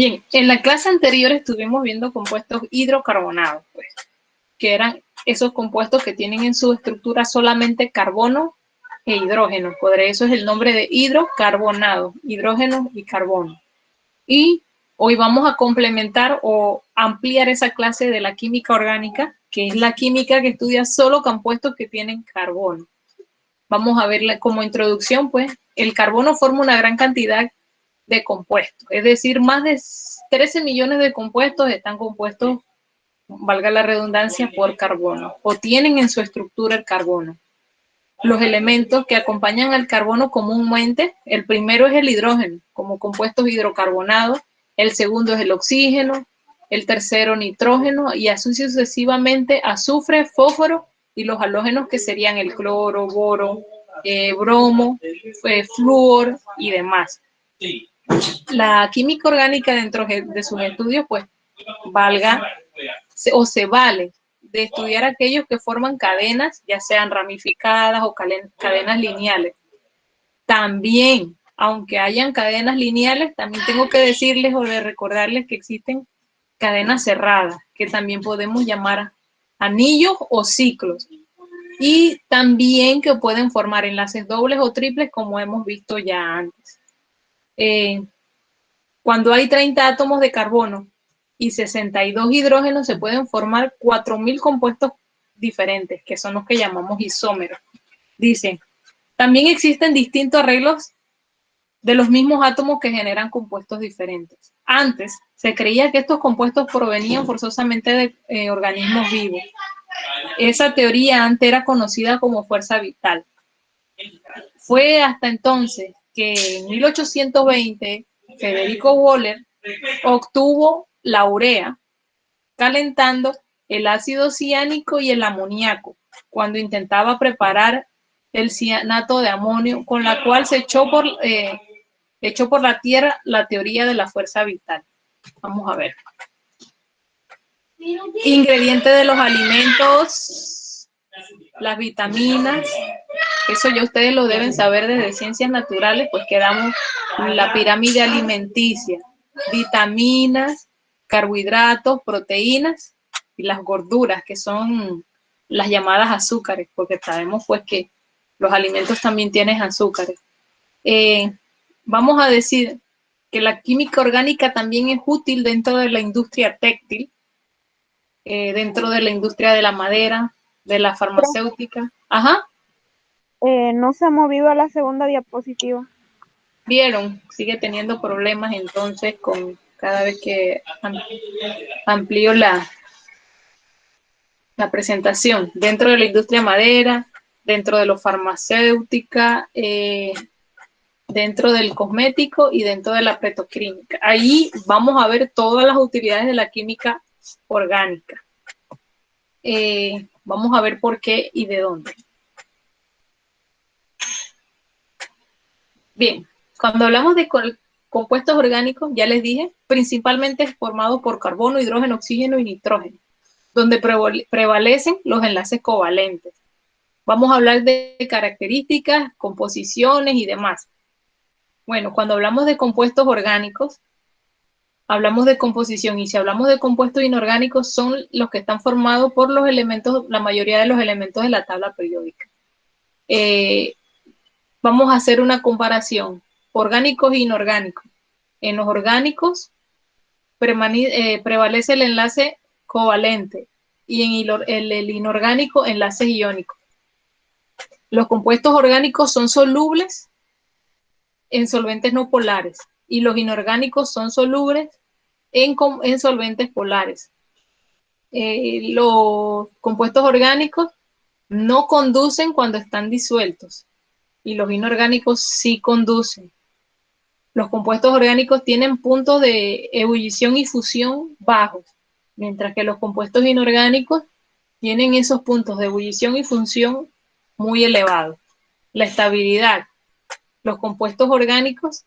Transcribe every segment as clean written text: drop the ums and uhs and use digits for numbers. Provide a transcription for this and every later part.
Bien, en la clase anterior estuvimos viendo compuestos hidrocarbonados, pues, que eran esos compuestos que tienen en su estructura solamente carbono e hidrógeno. Por eso es el nombre de hidrocarbonado, hidrógeno y carbono. Y hoy vamos a complementar o ampliar esa clase de la química orgánica, que es la química que estudia solo compuestos que tienen carbono. Vamos a ver como introducción, pues, el carbono forma una gran cantidad de compuestos, es decir, más de 13 millones de compuestos están compuestos, valga la redundancia, por carbono, o tienen en su estructura el carbono. Los elementos que acompañan al carbono comúnmente, el primero es el hidrógeno, como compuestos hidrocarbonados, el segundo es el oxígeno, el tercero nitrógeno, y así sucesivamente azufre, fósforo y los halógenos que serían el cloro, boro, bromo, flúor y demás. La química orgánica dentro de sus estudios, pues, se vale de estudiar aquellos que forman cadenas, ya sean ramificadas o cadenas lineales. También, aunque hayan cadenas lineales, también tengo que decirles o de recordarles que existen cadenas cerradas, que también podemos llamar anillos o ciclos. Y también que pueden formar enlaces dobles o triples, como hemos visto ya antes. Cuando hay 30 átomos de carbono y 62 hidrógenos, se pueden formar 4.000 compuestos diferentes, que son los que llamamos isómeros. Dicen, también existen distintos arreglos de los mismos átomos que generan compuestos diferentes. Antes se creía que estos compuestos provenían forzosamente de organismos vivos. Esa teoría antes era conocida como fuerza vital. Fue hasta entonces que en 1820 Federico Wöhler obtuvo la urea calentando el ácido ciánico y el amoníaco cuando intentaba preparar el cianato de amonio, con la cual se echó por la tierra la teoría de la fuerza vital. Vamos a ver. Ingredientes de los alimentos, las vitaminas, eso ya ustedes lo deben saber desde ciencias naturales, pues quedamos la pirámide alimenticia, vitaminas, carbohidratos, proteínas y las gorduras, que son las llamadas azúcares, porque sabemos pues que los alimentos también tienen azúcares. Vamos a decir que la química orgánica también es útil dentro de la industria textil, dentro de la industria de la madera, de la farmacéutica. Ajá. No se ha movido a la segunda diapositiva. Vieron, sigue teniendo problemas entonces con cada vez que amplío la presentación. Dentro de la industria madera, dentro de lo farmacéutica, dentro del cosmético y dentro de la petroquímica. Ahí vamos a ver todas las utilidades de la química orgánica. Vamos a ver por qué y de dónde. Bien, cuando hablamos de compuestos orgánicos, ya les dije, principalmente formados por carbono, hidrógeno, oxígeno y nitrógeno, donde prevalecen los enlaces covalentes. Vamos a hablar de características, composiciones y demás. Bueno, cuando hablamos de compuestos orgánicos, hablamos de composición, y si hablamos de compuestos inorgánicos, son los que están formados por los elementos, la mayoría de los elementos de la tabla periódica. Vamos a hacer una comparación, orgánicos e inorgánicos. En los orgánicos prevalece el enlace covalente y en el inorgánico enlaces iónicos. Los compuestos orgánicos son solubles en solventes no polares y los inorgánicos son solubles en solventes polares. Los compuestos orgánicos no conducen cuando están disueltos y los inorgánicos sí conducen. Los compuestos orgánicos tienen puntos de ebullición y fusión bajos, mientras que los compuestos inorgánicos tienen esos puntos de ebullición y fusión muy elevados. La estabilidad. Los compuestos orgánicos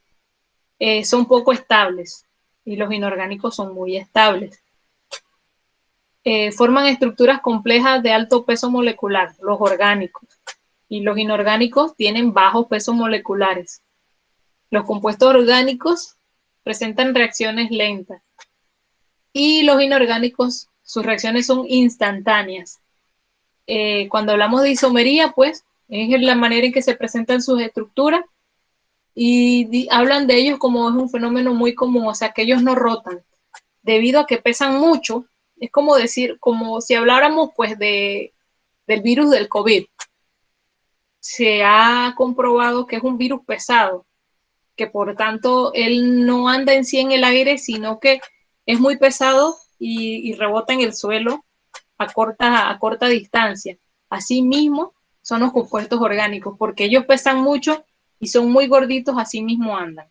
son poco estables y los inorgánicos son muy estables. Forman estructuras complejas de alto peso molecular, los orgánicos, y los inorgánicos tienen bajos pesos moleculares. Los compuestos orgánicos presentan reacciones lentas. Y los inorgánicos, sus reacciones son instantáneas. Cuando hablamos de isomería, pues, es la manera en que se presentan sus estructuras y hablan de ellos como es un fenómeno muy común, o sea, que ellos no rotan, debido a que pesan mucho. Es como decir, como si habláramos, pues, del virus del COVID. Se ha comprobado que es un virus pesado, que por tanto él no anda en sí en el aire, sino que es muy pesado y rebota en el suelo a corta distancia. Asimismo, son los compuestos orgánicos, porque ellos pesan mucho y son muy gorditos, así mismo andan.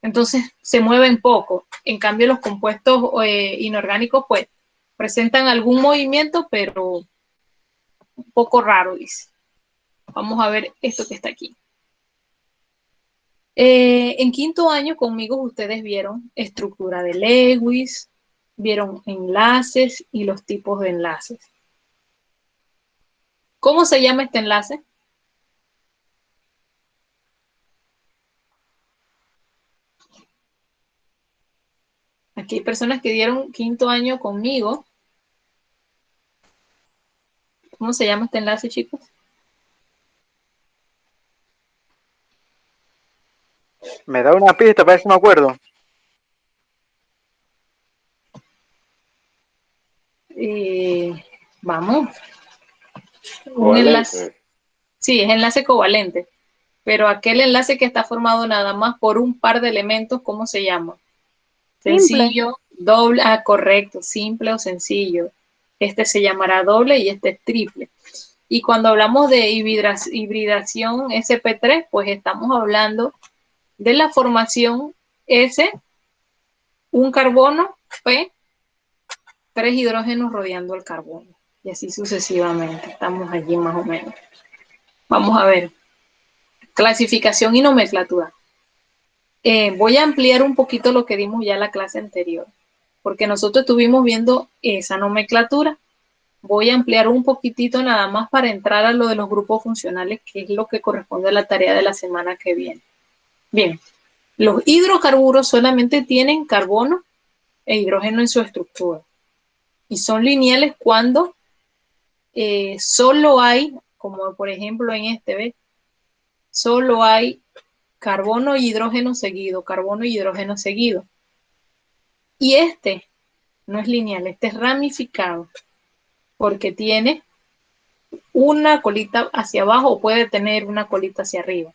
Entonces se mueven poco. En cambio, los compuestos inorgánicos, pues, presentan algún movimiento, pero un poco raro, dice. Vamos a ver esto que está aquí. En quinto año conmigo ustedes vieron estructura de Lewis, vieron enlaces y los tipos de enlaces. ¿Cómo se llama este enlace? Aquí hay personas que dieron quinto año conmigo. ¿Cómo se llama este enlace, chicos? Me da una pista, para ver si me acuerdo. Vamos. Un Covalente. enlace. Sí, es enlace covalente. Pero aquel enlace que está formado nada más por un par de elementos, ¿cómo se llama? Sencillo, doble, correcto, simple o sencillo. Este se llamará doble y este es triple. Y cuando hablamos de hibridación sp3, pues estamos hablando de la formación S, un carbono, P, 3 hidrógenos rodeando el carbono. Y así sucesivamente. Estamos allí más o menos. Vamos a ver. Clasificación y nomenclatura. Voy a ampliar un poquito lo que dimos ya en la clase anterior, porque nosotros estuvimos viendo esa nomenclatura. Voy a ampliar un poquitito nada más para entrar a lo de los grupos funcionales, que es lo que corresponde a la tarea de la semana que viene. Bien, los hidrocarburos solamente tienen carbono e hidrógeno en su estructura y son lineales cuando solo hay, como por ejemplo en este, ¿ves? Solo hay carbono y hidrógeno seguido, carbono y hidrógeno seguido. Y este no es lineal, este es ramificado, porque tiene una colita hacia abajo o puede tener una colita hacia arriba.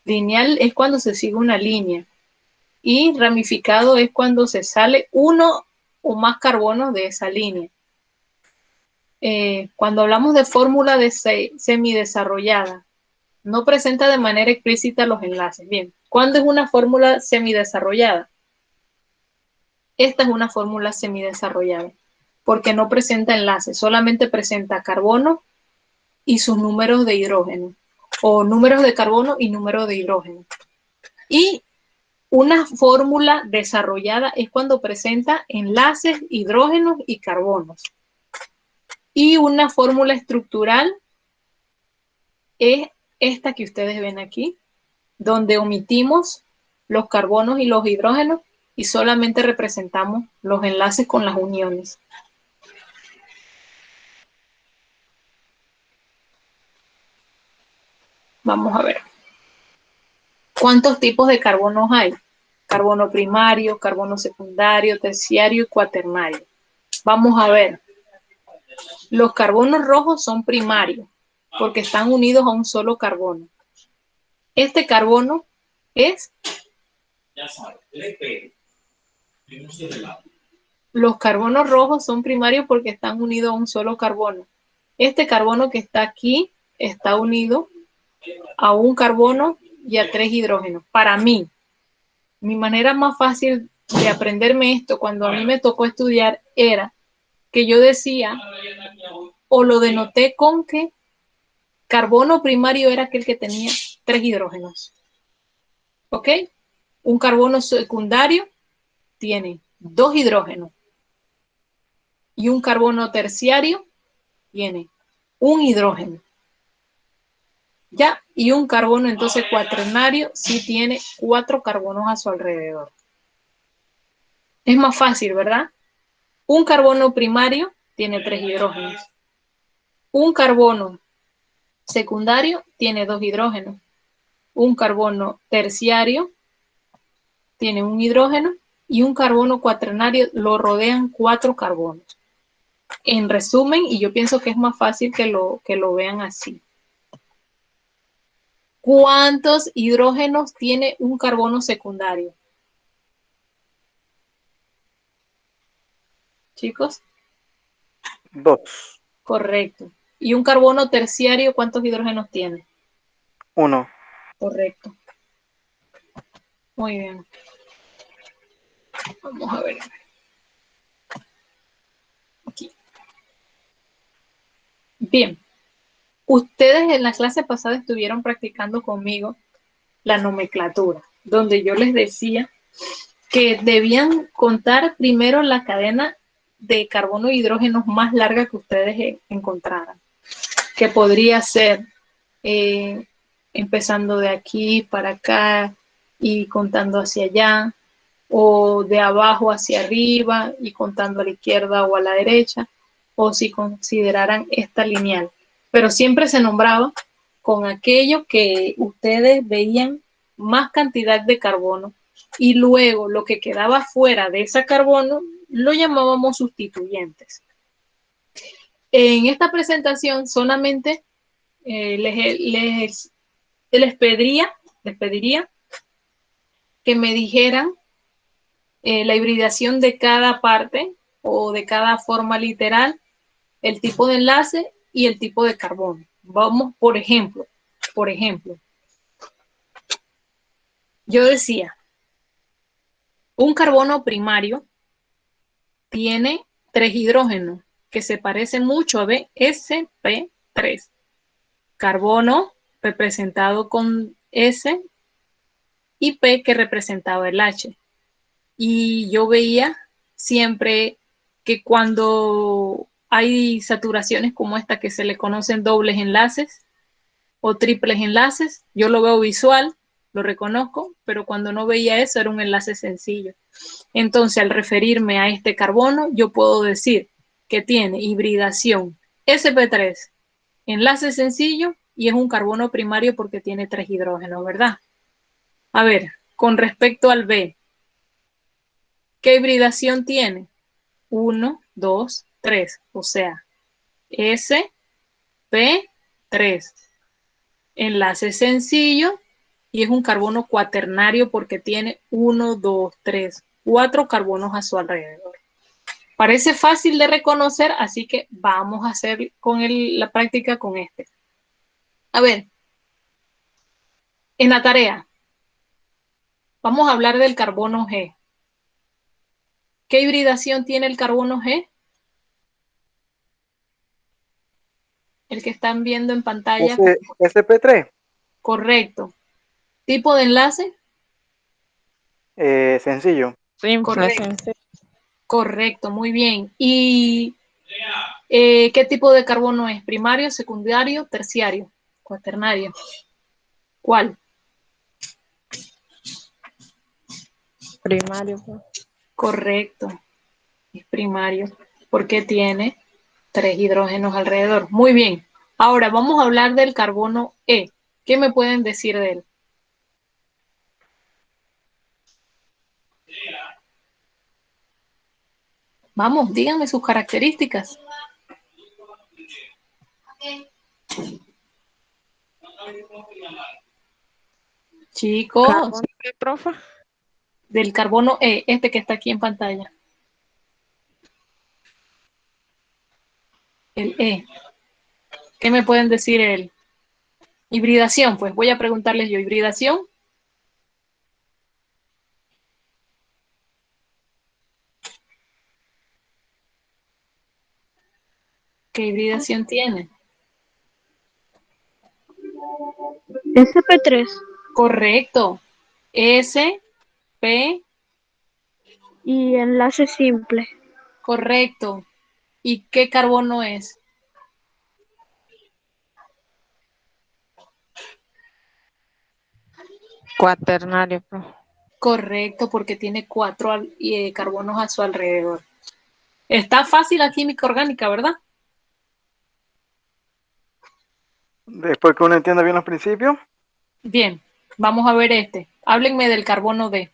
Lineal es cuando se sigue una línea y ramificado es cuando se sale uno o más carbonos de esa línea. Cuando hablamos de fórmula de semidesarrollada, no presenta de manera explícita los enlaces. Bien, ¿cuándo es una fórmula semidesarrollada? Esta es una fórmula semidesarrollada, porque no presenta enlaces, solamente presenta carbono y sus números de hidrógeno, o números de carbono y números de hidrógeno. Y una fórmula desarrollada es cuando presenta enlaces, hidrógenos y carbonos. Y una fórmula estructural es esta que ustedes ven aquí, donde omitimos los carbonos y los hidrógenos y solamente representamos los enlaces con las uniones. Vamos a ver. ¿Cuántos tipos de carbonos hay? Carbono primario, carbono secundario, terciario y cuaternario. Vamos a ver. Los carbonos rojos son primarios porque están unidos a un solo carbono. Este carbono es... Los carbonos rojos son primarios porque están unidos a un solo carbono. Este carbono que está aquí está unido a un carbono y a 3 hidrógenos. Para mí, mi manera más fácil de aprenderme esto cuando a mí me tocó estudiar era que yo decía, o lo denoté con que carbono primario era aquel que tenía 3 hidrógenos. ¿Ok? Un carbono secundario tiene 2 hidrógenos. Y un carbono terciario tiene 1 hidrógeno. Ya, y un carbono entonces cuaternario sí tiene 4 carbonos a su alrededor. Es más fácil, ¿verdad? Un carbono primario tiene 3 hidrógenos. Un carbono secundario tiene 2 hidrógenos. Un carbono terciario tiene 1 hidrógeno y un carbono cuaternario lo rodean 4 carbonos. En resumen, y yo pienso que es más fácil que lo vean así. ¿Cuántos hidrógenos tiene un carbono secundario? Chicos, 2. correcto. ¿Y un carbono terciario cuántos hidrógenos tiene? 1. Correcto. Muy bien. Vamos a ver. Aquí. Bien. Ustedes en la clase pasada estuvieron practicando conmigo la nomenclatura, donde yo les decía que debían contar primero la cadena de carbono e hidrógenos más larga que ustedes encontraran, que podría ser empezando de aquí para acá y contando hacia allá, o de abajo hacia arriba y contando a la izquierda o a la derecha, o si consideraran esta lineal. Pero siempre se nombraba con aquello que ustedes veían más cantidad de carbono y luego lo que quedaba fuera de ese carbono lo llamábamos sustituyentes. En esta presentación solamente les pediría que me dijeran la hibridación de cada parte o de cada forma literal, el tipo de enlace y el tipo de carbono. Vamos, por ejemplo, yo decía, un carbono primario tiene 3 hidrógenos que se parecen mucho a sp3. Carbono representado con S y P que representaba el H. Y yo veía siempre que cuando hay saturaciones como esta que se le conocen dobles enlaces o triples enlaces, yo lo veo visual, lo reconozco, pero cuando no veía eso era un enlace sencillo. Entonces, al referirme a este carbono, yo puedo decir que tiene hibridación sp3, enlace sencillo y es un carbono primario porque tiene 3 hidrógenos, ¿verdad? A ver, con respecto al B, ¿qué hibridación tiene? 1, 2, 3, o sea, sp3, enlace sencillo y es un carbono cuaternario porque tiene 1, 2, 3, 4 carbonos a su alrededor. Parece fácil de reconocer, así que vamos a hacer la práctica con este. A ver, en la tarea, vamos a hablar del carbono G. ¿Qué hibridación tiene el carbono G? El que están viendo en pantalla. SP3. Correcto. ¿Tipo de enlace? Sencillo. Simple, Correcto. Correcto, muy bien. ¿Y qué tipo de carbono es? ¿Primario, secundario, terciario, cuaternario? ¿Cuál? Primario. Correcto, es primario, porque tiene 3 hidrógenos alrededor. Muy bien. Ahora vamos a hablar del carbono E. ¿Qué me pueden decir de él? Vamos, díganme sus características. Chicos, ¿Carbono qué, profe? del carbono E, este que está aquí en pantalla. El E. ¿Qué me pueden decir él? Hibridación, pues voy a preguntarles yo, ¿hibridación? ¿Qué hibridación tiene? SP3. Correcto. S, P, Y enlace simple. correcto. ¿Y qué carbono es? Cuaternario, profe. Correcto, porque tiene 4 carbonos a su alrededor. Está fácil la química orgánica, ¿verdad? Después que uno entienda bien los principios, Bien, vamos a ver este. Háblenme del carbono D.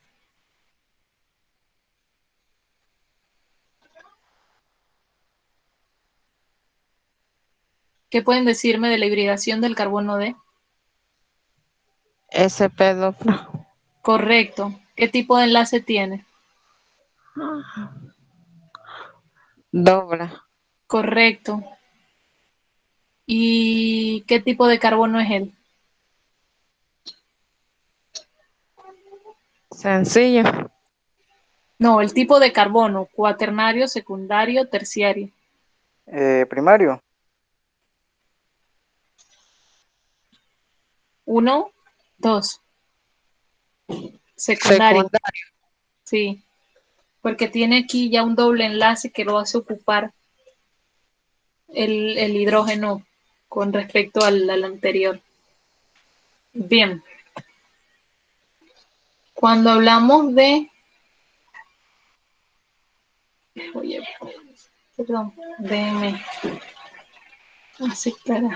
¿Qué pueden decirme de la hibridación del carbono D? SP2. Correcto. ¿Qué tipo de enlace tiene? Doble. Correcto. ¿Y qué tipo de carbono es él? Sencillo. No, el tipo de carbono, cuaternario, secundario, terciario. primario, 1, 2. Secundario, Secundario. sí. Porque tiene aquí ya un doble enlace que lo hace ocupar el hidrógeno con respecto al anterior. Bien. Cuando hablamos de... Oye, perdón, déjeme. Así, claro.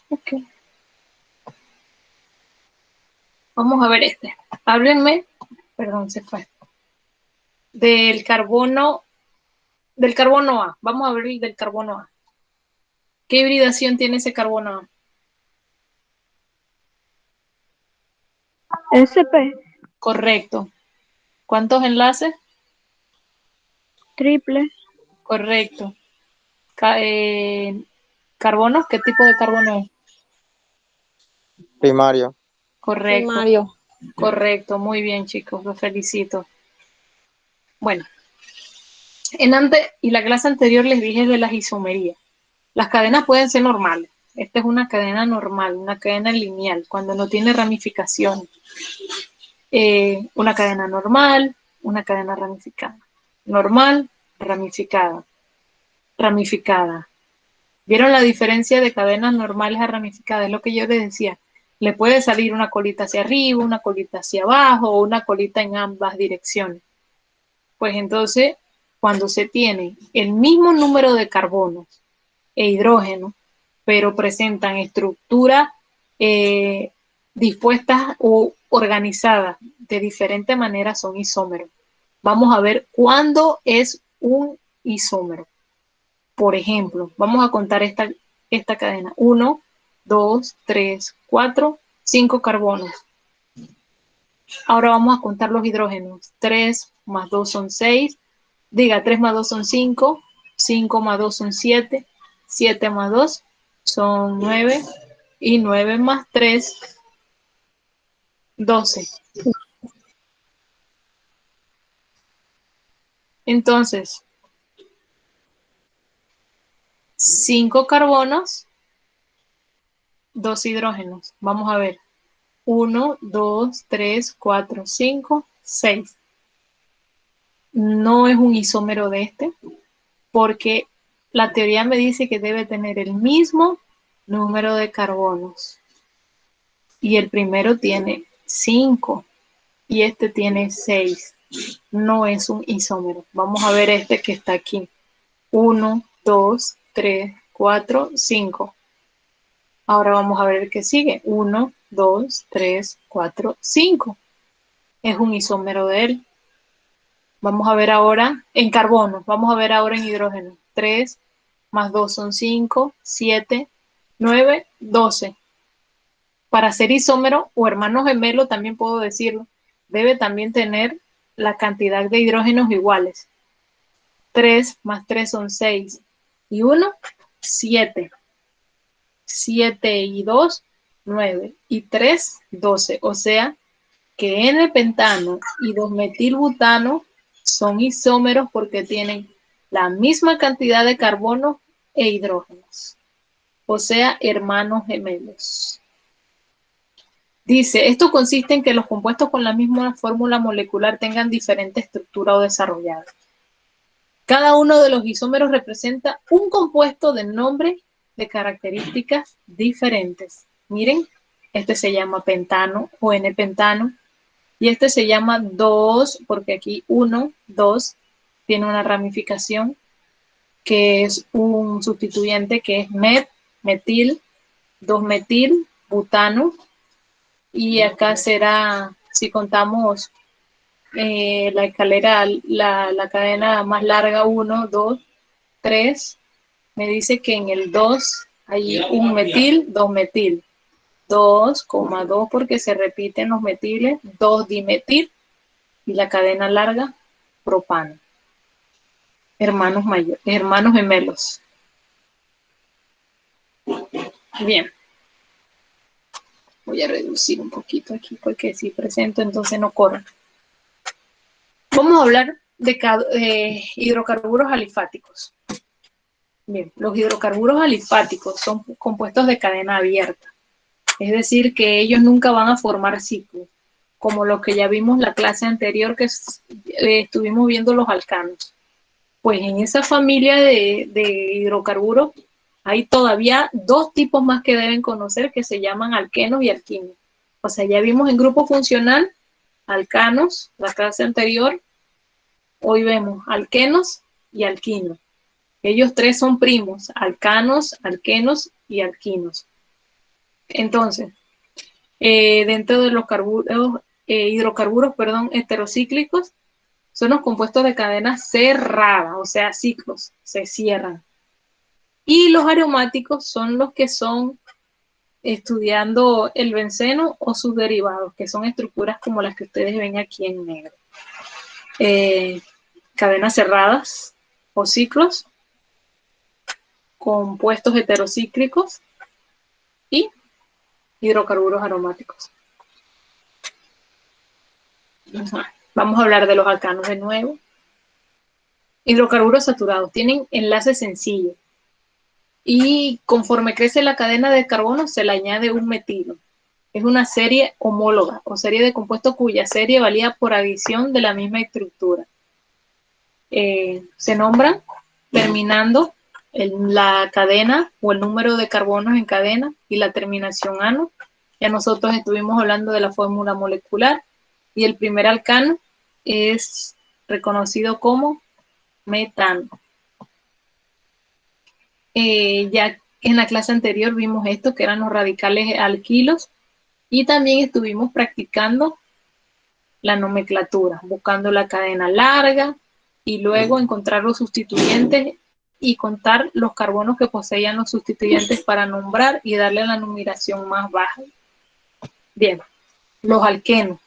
Ok. Vamos a ver este. Háblenme, perdón, se fue. Del carbono A. Vamos a ver el del carbono A. ¿Qué hibridación tiene ese carbono A? SP, Correcto. ¿Cuántos enlaces? triple, Correcto. ¿Carbonos? ¿Qué tipo de carbono es? Primario. Correcto. Primario. Correcto. Muy bien, chicos. Los felicito. Bueno, y la clase anterior les dije de las isomerías. Las cadenas pueden ser normales. Esta es una cadena normal, una cadena lineal, cuando no tiene ramificación. Una cadena normal, una cadena ramificada. Normal, ramificada. Ramificada. ¿Vieron la diferencia de cadenas normales a ramificadas? Es lo que yo les decía. Le puede salir una colita hacia arriba, una colita hacia abajo o una colita en ambas direcciones. Pues entonces, cuando se tiene el mismo número de carbonos e hidrógeno, pero presentan estructuras dispuestas o organizadas de diferente manera, son isómeros. Vamos a ver cuándo es un isómero. Por ejemplo, vamos a contar esta cadena. 1, 2, 3, 4, 5 carbonos. Ahora vamos a contar los hidrógenos. 3 más 2 son 6. Diga, 3 más 2 son 5. 5 más 2 son 7. 7 más 2 son 9. Y 9 más 3, 12. Entonces, 5 carbonos, 2 hidrógenos. Vamos a ver. 1, 2, 3, 4, 5, 6. No es un isómero de este, porque la teoría me dice que debe tener el mismo número de carbonos. Y el primero tiene 5 y este tiene 6. No es un isómero. Vamos a ver este que está aquí. 1, 2, 3, 4, 5. Ahora vamos a ver el que sigue. 1, 2, 3, 4, 5. Es un isómero de él. Vamos a ver ahora en carbono. Vamos a ver ahora en hidrógeno. 3 más 2 son 5, 7, 9, 12. Para ser isómero o hermano gemelo, también puedo decirlo, debe también tener la cantidad de hidrógenos iguales. 3 más 3 son 6. Y 1, 7. 7 y 2, 9. Y 3, 12. O sea que N-pentano y 2-metilbutano son isómeros porque tienen la misma cantidad de carbono e hidrógenos. O sea, hermanos gemelos. Dice, esto consiste en que los compuestos con la misma fórmula molecular tengan diferente estructura o desarrollada. Cada uno de los isómeros representa un compuesto de nombre de características diferentes. Miren, este se llama pentano o N-pentano. Y este se llama 2, porque aquí 1, 2, tiene una ramificación que es un sustituyente que es metil, 2-metil, butano. Y acá será, si contamos la escalera, la cadena más larga, 1, 2, 3, me dice que en el 2 hay un metil, 2-metil. 2,2 porque se repiten los metiles, 2-dimetil y la cadena larga, propano. Hermanos gemelos. Bien. Voy a reducir un poquito aquí porque si presento entonces no corre. Vamos a hablar de hidrocarburos alifáticos. Bien, los hidrocarburos alifáticos son compuestos de cadena abierta. Es decir, que ellos nunca van a formar ciclos, como lo que ya vimos en la clase anterior que estuvimos viendo los alcanos. Pues en esa familia de hidrocarburos hay todavía 2 tipos más que deben conocer que se llaman alquenos y alquinos. O sea, ya vimos en grupo funcional alcanos, la clase anterior. Hoy vemos alquenos y alquinos. Ellos 3 son primos, alcanos, alquenos y alquinos. Entonces, dentro de los hidrocarburos, heterocíclicos, son los compuestos de cadena cerrada, o sea, ciclos, se cierran. Y los aromáticos son los que son estudiando el benceno o sus derivados, que son estructuras como las que ustedes ven aquí en negro. Cadenas cerradas o ciclos, compuestos heterocíclicos y hidrocarburos aromáticos. Vamos a hablar de los alcanos de nuevo. Hidrocarburos saturados tienen enlaces sencillos y conforme crece la cadena de carbono se le añade un metilo. Es una serie homóloga o serie de compuestos cuya serie varía por adición de la misma estructura. Se nombran terminando la cadena o el número de carbonos en cadena y la terminación ano. Ya nosotros estuvimos hablando de la fórmula molecular y el primer alcano es reconocido como metano. Ya en la clase anterior vimos esto, que eran los radicales alquilos, y también estuvimos practicando la nomenclatura, buscando la cadena larga y luego encontrar los sustituyentes y contar los carbonos que poseían los sustituyentes para nombrar y darle la numeración más baja. Bien, los alquenos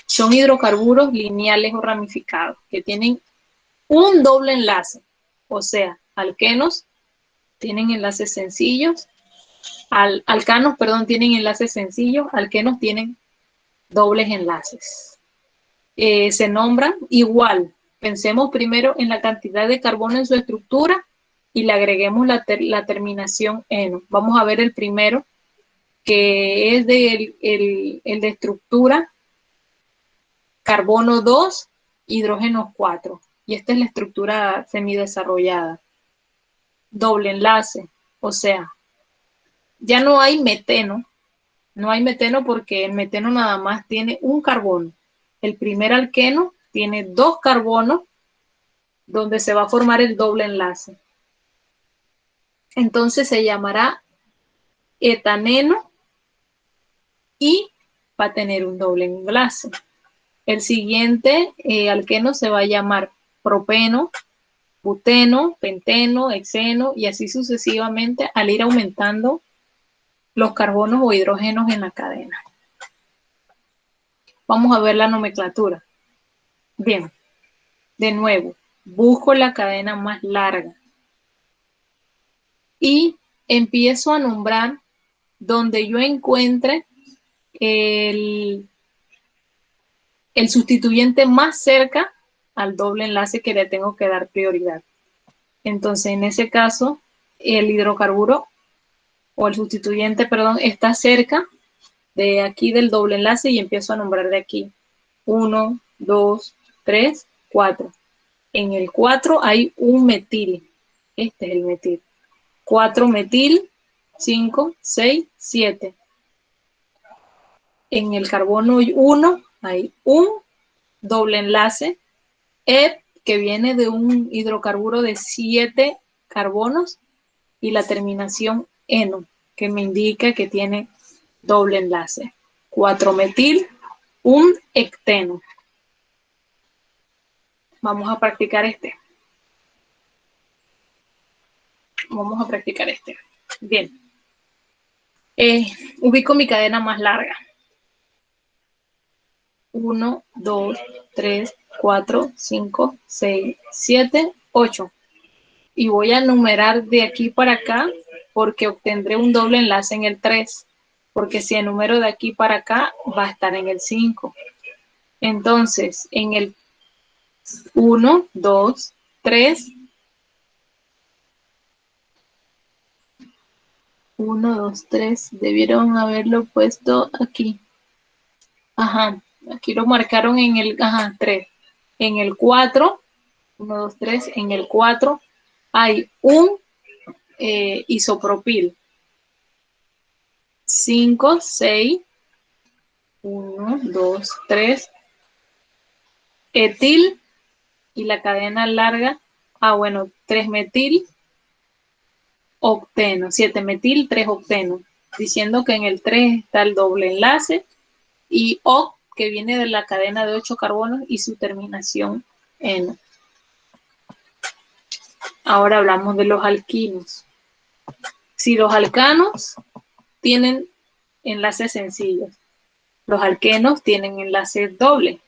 son hidrocarburos lineales o ramificados que tienen un doble enlace, o sea, alquenos tienen enlaces sencillos, alcanos, tienen enlaces sencillos, alquenos tienen dobles enlaces. Se nombran igual. Pensemos primero en la cantidad de carbono en su estructura y le agreguemos la terminación eno. Vamos a ver el primero, que es el de estructura carbono 2, hidrógeno 4. Y esta es la estructura semidesarrollada. Doble enlace, o sea, ya no hay meteno. No hay meteno porque el meteno nada más tiene un carbono. El primer alqueno tiene 2 carbonos donde se va a formar el doble enlace. Entonces se llamará etaneno y va a tener un doble enlace. El siguiente alqueno se va a llamar propeno, buteno, penteno, hexeno y así sucesivamente al ir aumentando los carbonos o hidrógenos en la cadena. Vamos a ver la nomenclatura. Bien, de nuevo, busco la cadena más larga y empiezo a nombrar donde yo encuentre el sustituyente más cerca al doble enlace que le tengo que dar prioridad. Entonces, en ese caso, el hidrocarburo o el sustituyente, está cerca de aquí del doble enlace y empiezo a nombrar de aquí. 1, 2, 3, 4. En el 4 hay un metil. Este es el metil. 4 metil, 5, 6, 7. En el carbono 1 hay un doble enlace, eth, que viene de un hidrocarburo de 7 carbonos, y la terminación eno, que me indica que tiene doble enlace. 4-metil, un hecteno. Vamos a practicar este. Bien. Ubico mi cadena más larga. 1, 2, 3, 4, 5, 6, 7, 8. Y voy a numerar de aquí para acá porque obtendré un doble enlace en el 3. Porque si enumero de aquí para acá, va a estar en el 5. Entonces, en el 1, 2, 3. 1, 2, 3. Debieron haberlo puesto aquí. Ajá. Aquí lo marcaron en el 3. En el 4, 1, 2, 3. En el 4 hay un isopropil. 5, 6. 1, 2, 3. Etil y la cadena larga. Bueno, 3-metil octeno. 7-metil 3-octeno. Diciendo que en el 3 está el doble enlace y oc, que viene de la cadena de 8 carbonos y su terminación eno. Ahora hablamos de los alquinos. Si los alcanos tienen enlaces sencillos, los alquenos tienen enlaces dobles.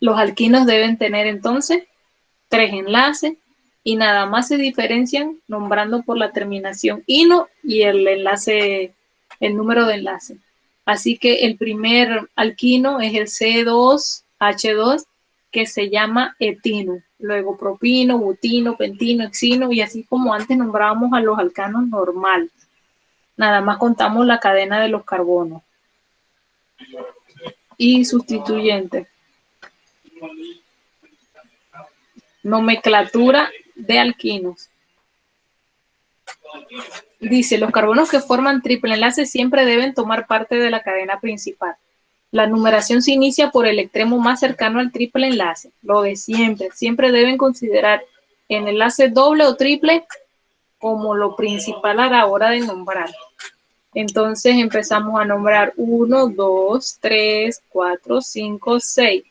Los alquinos deben tener entonces 3 enlaces y nada más se diferencian nombrando por la terminación ino y el enlace, el número de enlace. Así que el primer alquino es el C2H2, que se llama etino. Luego propino, butino, pentino, hexino, y así como antes nombrábamos a los alcanos normal. Nada más contamos la cadena de los carbonos. Y sustituyente. Nomenclatura de alquinos. Dice, los carbonos que forman triple enlace siempre deben tomar parte de la cadena principal. La numeración se inicia por el extremo más cercano al triple enlace. Lo de siempre. Siempre deben considerar el enlace doble o triple como lo principal a la hora de nombrar. Entonces empezamos a nombrar 1, 2, 3, 4, 5, 6.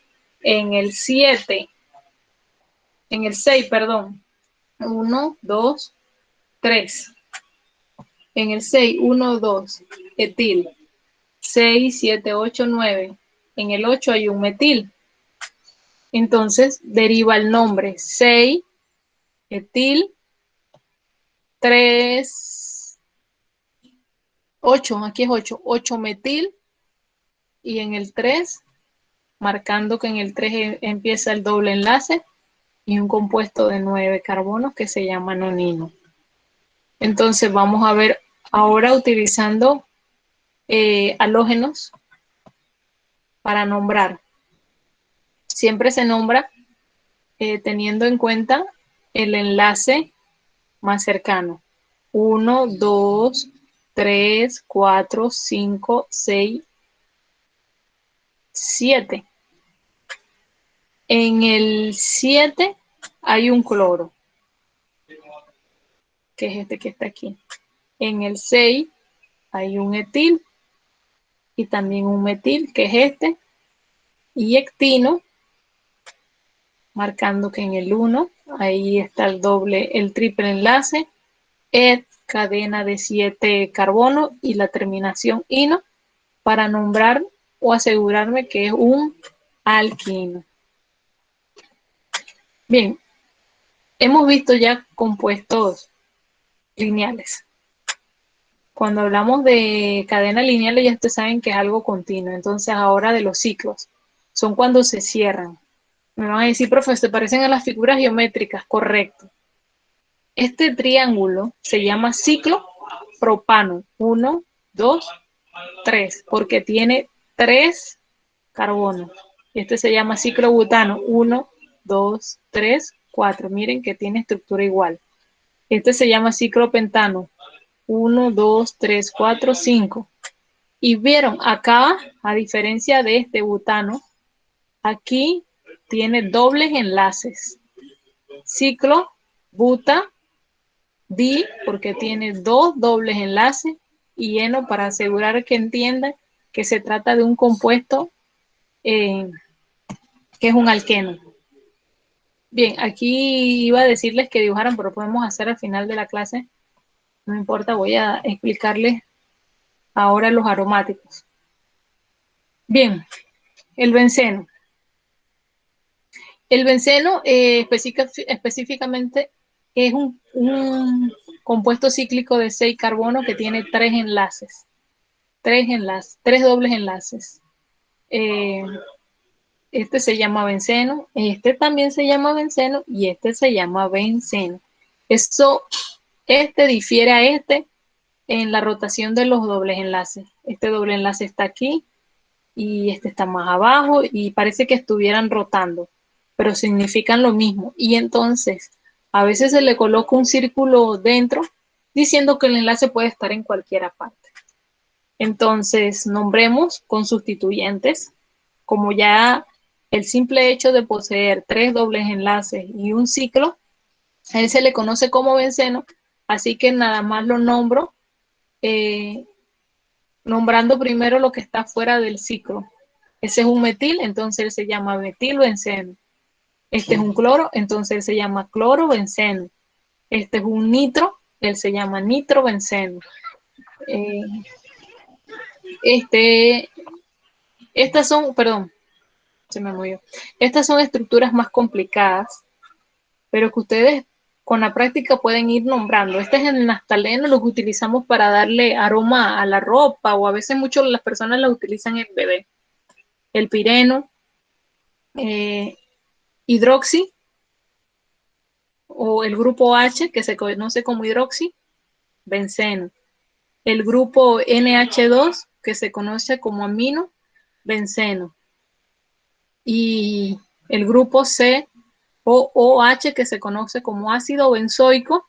En el 6, 1, 2, 3. En el 6, 1, 2, etil. 6, 7, 8, 9. En el 8 hay un metil. Entonces deriva el nombre 6, etil, 3, 8, aquí es 8, 8 metil. Y en el 3, marcando que en el 3 empieza el doble enlace y un compuesto de 9 carbonos que se llama nonino. Entonces vamos a ver ahora utilizando halógenos para nombrar. Siempre se nombra teniendo en cuenta el enlace más cercano. 1, 2, 3, 4, 5, 6, 7. En el 7 hay un cloro, que es este que está aquí. En el 6 hay un etil y también un metil, que es este, y hectino, marcando que en el 1 ahí está el triple enlace, eth, cadena de 7 carbonos y la terminación ino, para nombrar o asegurarme que es un alquino. Bien, hemos visto ya compuestos lineales. Cuando hablamos de cadena lineal ya ustedes saben que es algo continuo. Entonces ahora de los ciclos, son cuando se cierran. Me van a decir, profe, ¿te parecen a las figuras geométricas? Correcto. Este triángulo se llama ciclo propano. 1, 2, 3, porque tiene 3 carbonos. Este se llama ciclo butano. 1, 2, 3, 4. Miren que tiene estructura igual. Este se llama ciclo pentano. 1, 2, 3, 4, 5. Y vieron acá, a diferencia de este butano, aquí tiene dobles enlaces. Ciclo, buta, di, porque tiene 2 dobles enlaces, y eno para asegurar que entiendan que se trata de un compuesto que es un alqueno. Bien, aquí iba a decirles que dibujaran, pero podemos hacer al final de la clase. No importa, voy a explicarles ahora los aromáticos. Bien, el benceno. El benceno específicamente es un compuesto cíclico de 6 carbonos que tiene 3 enlaces. 3 dobles enlaces. Este se llama benceno, este también se llama benceno y este se llama benceno. Este difiere a este en la rotación de los dobles enlaces. Este doble enlace está aquí y este está más abajo y parece que estuvieran rotando, pero significan lo mismo. Y entonces a veces se le coloca un círculo dentro diciendo que el enlace puede estar en cualquier parte. Entonces nombremos con sustituyentes, como ya el simple hecho de poseer 3 dobles enlaces y un ciclo, a él se le conoce como benceno, así que nada más lo nombro nombrando primero lo que está fuera del ciclo. Ese es un metil, entonces él se llama metilbenceno. Este es un cloro, entonces él se llama clorobenceno. Este es un nitro, él se llama nitrobenceno. Estas son, perdón, se me movió. Estas son estructuras más complicadas, pero que ustedes con la práctica pueden ir nombrando. Este es el naftaleno, lo que utilizamos para darle aroma a la ropa, o a veces muchas las personas la utilizan en bebé. El pireno, hidroxi, o el grupo H, que se conoce como hidroxi, benceno. El grupo NH2, que se conoce como amino, benceno. Y el grupo C o OH, que se conoce como ácido benzoico,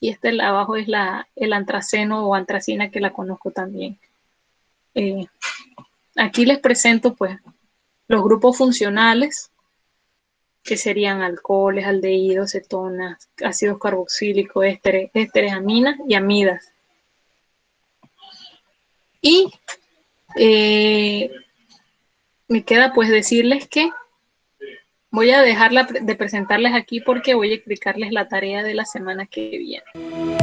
y este abajo es el antraceno o antracina, que la conozco también. Aquí les presento pues los grupos funcionales, que serían alcoholes, aldehídos, cetonas, ácidos carboxílicos, ésteres, aminas y amidas. Y me queda pues decirles que voy a dejarla de presentarles aquí porque voy a explicarles la tarea de la semana que viene.